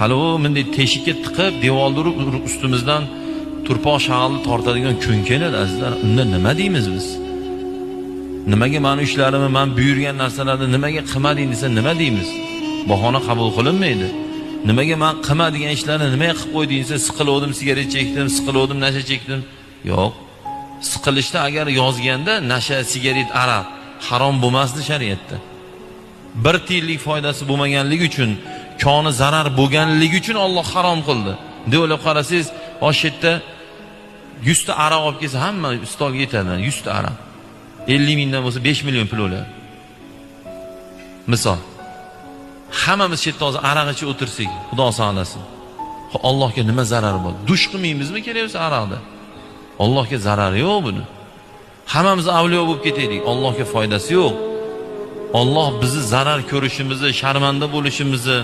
hali u bunday teshikka tiqib devorni urib ustimizdan turpoq shag'alni tortadigan kun keladi azizlar. Unda nima deymiz biz? Nimaga meni ishlarimni, men buyurgan narsalarni nimaga qilmading desa nima deymiz? Bahona qabul qilinmaydi. Nimaga men qilmadigan ishlarni nimaga qilib qo'yding desa, siqildim, sigaret chekdim, siqildim, nasha chekdim. Yo'q. Siqilishda agar yozganda nasha, sigaret, aroq harom bo'lmasdi shariatda. Bir tiyinlik foydasi bo'lmaganligi uchun, koni zarar bo'lganligi uchun Alloh harom qildi. deb o'ylab qarasangiz, Toshkentda 100 ta aroq olib kelsa, hamma stolga yetadi. 100 ta aroq. 50 mingdan bo'lsa 5 million pul o'ladi. Misol. Hammamiz chetda hozir aroq ichib o'tirsak, Xudo saqlasin. Allohga nima zarar bor? Dush qilmaymizmi kerak bo'lsa aroqda? Allohga zarari yo'q buni. Hammamiz avliyo bo'lib ketaylik, Allohga foydasi yo'q. Alloh bizni zarar ko'rishimizni, sharmanda bo'lishimizni